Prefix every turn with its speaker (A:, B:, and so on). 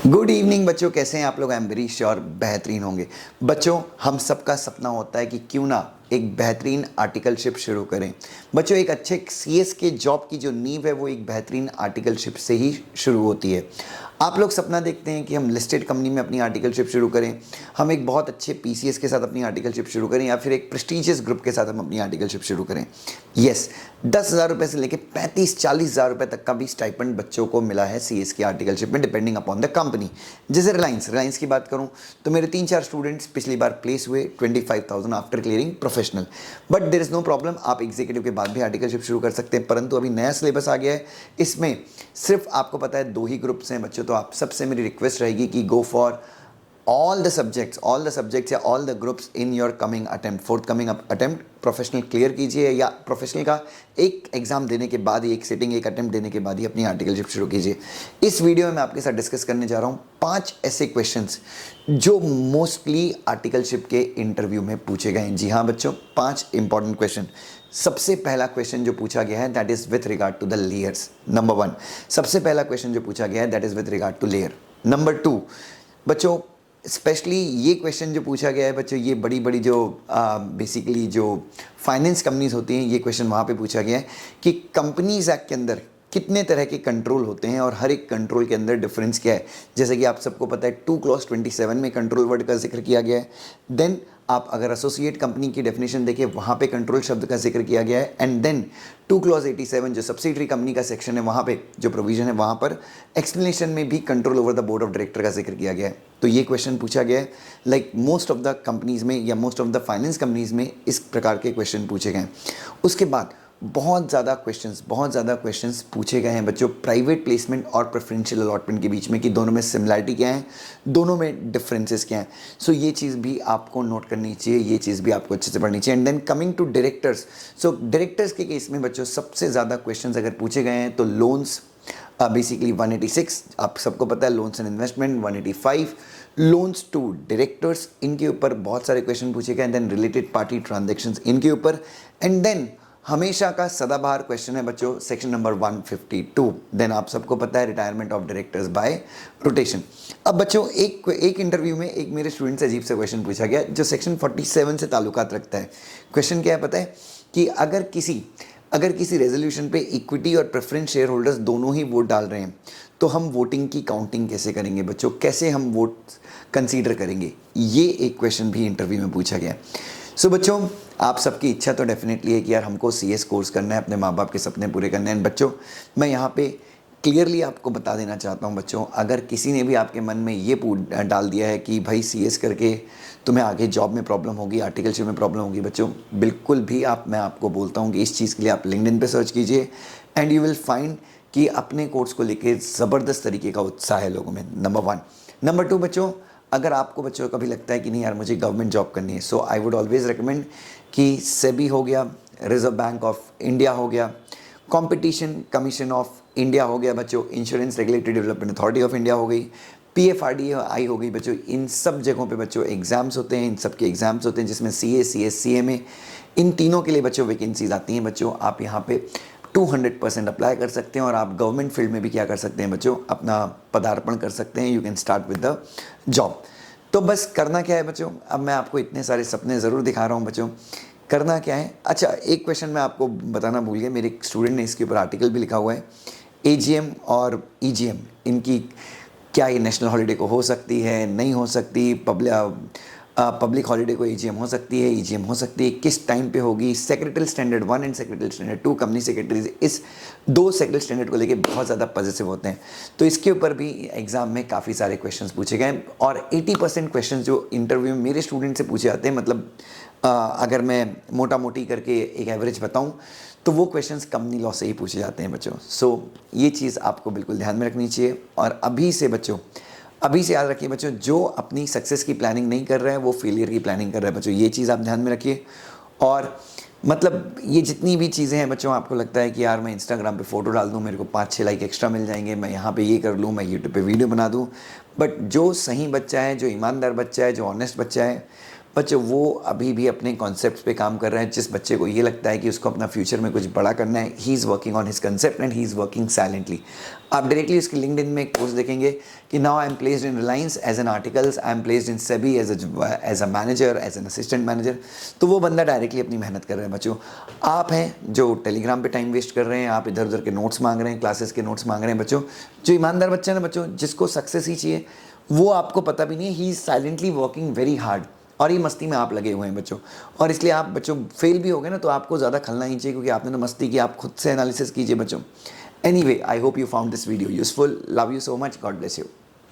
A: Good evening बच्चों, कैसे हैं आप लोग? आई एम वेरी श्योर बेहतरीन होंगे। बच्चों, हम सबका सपना होता है कि क्यों ना एक बेहतरीन आर्टिकलशिप शुरू करें। बच्चों, एक अच्छे सीएस के जॉब की जो नींव है वो एक बेहतरीन आर्टिकलशिप से ही शुरू होती है। आप लोग सपना देखते हैं कि हम लिस्टेड कंपनी में अपनी आर्टिकलशिप शुरू करें, हम एक बहुत अच्छे पीसीएस के साथ अपनी आर्टिकलशिप शुरू करें, या फिर एक प्रेस्टीजियस ग्रुप के साथ हम अपनी आर्टिकलशिप शुरू करें। यस, 10,000 रुपये से लेकर 35-40,000 रुपये तक का भी स्टाइपेंड बच्चों को मिला है सीएस की आर्टिकलशिप में, डिपेंडिंग अपॉन द कंपनी। जैसे रिलायंस की बात करूं तो मेरे 3-4 स्टूडेंट्स पिछली बार प्लेस हुए 25,000 after clearing professional. But there is no problem, आप एग्जीक्यूटिव के बाद भी आर्टिकलशिप शुरू कर सकते हैं। परंतु अभी नया सिलेबस आ गया है, इसमें सिर्फ आपको पता है 2 ही ग्रुप्स हैं बच्चों। तो आप सबसे मेरी रिक्वेस्ट रहेगी कि go for all the subjects या all the groups in your forthcoming attempt। Professional clear कीजिए, या प्रोफेशनल का एक एग्जाम देने के बाद ही, एक सिटिंग, एक अटेम्प्ट देने के बाद ही अपनी आर्टिकलशिप शुरू कीजिए। इस वीडियो में मैं आपके साथ डिस्कस करने जा रहा हूँ 5 ऐसे क्वेश्चंस जो मोस्टली आर्टिकलशिप के इंटरव्यू में पूछे गए हैं। जी हाँ बच्चों, 5 इंपॉर्टेंट क्वेश्चन। सबसे पहला क्वेश्चन जो पूछा गया है that is with regard to the layers. Number 1, सबसे पहला क्वेश्चन जो पूछा गया है that is with regard to layer. Number 2, बच्चों स्पेशली ये क्वेश्चन जो पूछा गया है बच्चों, ये बड़ी बड़ी जो बेसिकली जो फाइनेंस कंपनीज होती हैं, ये क्वेश्चन वहाँ पे पूछा गया है कि कंपनीज एक्ट के अंदर कितने तरह के कंट्रोल होते हैं और हर एक कंट्रोल के अंदर डिफरेंस क्या है। जैसे कि आप सबको पता है 2 क्लॉज 27 में कंट्रोल वर्ड का जिक्र किया गया है। देन आप अगर एसोसिएट कंपनी की डेफिनेशन देखें, वहाँ पे कंट्रोल शब्द का जिक्र किया गया है। एंड देन 2 क्लॉज 87 जो सब्सिडरी कंपनी का सेक्शन है, वहाँ पे जो प्रोविजन है, वहाँ पर एक्सप्लेनेशन में भी control over the board of director का जिक्र किया गया है। तो ये क्वेश्चन पूछा गया है, like most of the companies में या most of the finance companies में इस प्रकार के क्वेश्चन पूछे गए हैं। उसके बाद बहुत ज़्यादा क्वेश्चंस पूछे गए हैं बच्चों प्राइवेट प्लेसमेंट और प्रेफरेंशियल अलॉटमेंट के बीच में, कि दोनों में सिमिलरिटी क्या है, दोनों में डिफरेंसेस क्या हैं। सो ये चीज़ भी आपको नोट करनी चाहिए, ये चीज़ भी आपको अच्छे से पढ़नी चाहिए। And then coming to directors, so directors के केस में बच्चों सबसे ज़्यादा क्वेश्चन अगर पूछे गए हैं तो लोन्स बेसिकली 186, आप सबको पता है, loans and investment 185, loans to directors, इनके ऊपर बहुत सारे क्वेश्चन पूछे गए। देन रिलेटेड पार्टी ट्रांजेक्शन्स, इनके ऊपर। एंड देन हमेशा का सदाबहार क्वेश्चन है बच्चों सेक्शन नंबर 152। देन आप सबको पता है retirement of directors bye rotation. अब बच्चों एक इंटरव्यू में एक मेरे स्टूडेंट से अजीब से क्वेश्चन पूछा गया जो सेक्शन 47 से ताल्लुकात रखता है। क्वेश्चन क्या है पता है कि अगर किसी रेजोल्यूशन पे इक्विटी और प्रेफरेंस शेयर होल्डर्स दोनों ही वोट डाल रहे हैं तो हम वोटिंग की काउंटिंग कैसे करेंगे बच्चों, कैसे हम वोट कंसीडर करेंगे। ये एक क्वेश्चन भी इंटरव्यू में पूछा गया। सो बच्चों, आप सबकी इच्छा तो डेफिनेटली है कि यार हमको सीएस कोर्स करना है, अपने माँ बाप के सपने पूरे करने हैं। बच्चों, मैं यहाँ पे क्लियरली आपको बता देना चाहता हूँ बच्चों, अगर किसी ने भी आपके मन में ये डाल दिया है कि भाई सीएस करके तुम्हें आगे जॉब में प्रॉब्लम होगी, आर्टिकलशिप में प्रॉब्लम होगी, बच्चों बिल्कुल भी मैं आपको बोलता हूँ कि इस चीज़ के लिए आप लिंक्डइन पे सर्च कीजिए एंड यू विल फाइंड कि अपने कोर्स को लेके ज़बरदस्त तरीके का उत्साह है लोगों में। नंबर 1। नंबर 2 बच्चों, अगर आपको बच्चों कभी लगता है कि नहीं यार मुझे गवर्नमेंट जॉब करनी है, सो आई वुड ऑलवेज रिकमेंड कि सेबी हो गया, रिजर्व बैंक ऑफ इंडिया हो गया, कंपटीशन कमीशन ऑफ इंडिया हो गया बच्चों, insurance regulatory development authority of India हो गई, पीएफआरडीआई हो गई बच्चों। इन सब जगहों पे बच्चों एग्जाम्स होते हैं, इन सब के एग्जाम्स होते हैं जिसमें सीए, सीएस, सीएमए, इन तीनों के लिए बच्चों वैकेंसीज आती हैं बच्चों। आप यहाँ पे 200% अप्लाई कर सकते हैं और आप गवर्नमेंट फील्ड में भी क्या कर सकते हैं बच्चों, अपना पदार्पण कर सकते हैं। You can start with the job. तो बस करना क्या है बच्चों, अब मैं आपको इतने सारे सपने ज़रूर दिखा रहा हूँ बच्चों, करना क्या है। अच्छा, एक क्वेश्चन मैं आपको बताना भूल गया, मेरे एक स्टूडेंट ने इसके ऊपर आर्टिकल भी लिखा हुआ है। एजीएम और ईजीएम, इनकी क्या ये नेशनल हॉलीडे को हो सकती है, नहीं हो सकती, पब्लिक हॉलीडे को एजीएम हो सकती है, ईजीएम हो सकती है, किस टाइम पे होगी। Secretary standard 1 and secretary standard 2 company secretaries, इस 2 सेक्रेटरी स्टैंडर्ड को लेके बहुत ज़्यादा पॉजिटिव होते हैं। तो इसके ऊपर भी एग्जाम में काफ़ी सारे क्वेश्चंस पूछे गए और 80% क्वेश्चंस जो इंटरव्यू में मेरे स्टूडेंट से पूछे जाते हैं, मतलब अगर मैं मोटा मोटी करके एक एवरेज बताऊं तो वो क्वेश्चंस कंपनी लॉ से ही पूछे जाते हैं बच्चों। सो ये चीज़ आपको बिल्कुल ध्यान में रखनी चाहिए। और अभी से याद रखिए बच्चों, जो अपनी सक्सेस की प्लानिंग नहीं कर रहा है वो फेलियर की प्लानिंग कर रहा है बच्चों, ये चीज़ आप ध्यान में रखिए। और मतलब ये जितनी भी चीज़ें हैं बच्चों, आपको लगता है कि यार मैं इंस्टाग्राम पे फ़ोटो डाल दूँ, मेरे को 5-6 लाइक एक्स्ट्रा मिल जाएंगे, मैं यहाँ पे ये कर लूँ, मैं यूट्यूब पे वीडियो बना दूँ, बट जो सही बच्चा है, जो ईमानदार बच्चा है, जो ऑनेस्ट बच्चा है बच्चों वो अभी भी अपने कॉन्सेप्ट पे काम कर रहे हैं। जिस बच्चे को ये लगता है कि उसको अपना फ्यूचर में कुछ बड़ा करना है, he is working on his concept and he is working silently. आप डायरेक्टली उसके लिंक्डइन में एक पोस्ट देखेंगे कि now I am placed in Reliance as an articles, I am placed in SEBI as a manager, as an assistant manager. तो वो बंदा directly अपनी मेहनत कर रहा है। बच्चों आप हैं जो टेलीग्राम पे टाइम वेस्ट कर रहे हैं, आप इधर उधर के नोट्स मांग रहे हैं, क्लासेस के नोट्स मांग रहे हैं। बच्चों जो ईमानदार बच्चा है ना बच्चों, जिसको सक्सेस ही चाहिए, वो आपको पता भी नहीं है, he is silently working very hard, और ये मस्ती में आप लगे हुए हैं बच्चों। और इसलिए आप बच्चों फेल भी हो गए ना तो आपको ज़्यादा खलना ही चाहिए, क्योंकि आपने तो मस्ती की। आप खुद से एनालिसिस कीजिए बच्चों। Anyway, I hope you found this video useful. Love you so much, God bless you.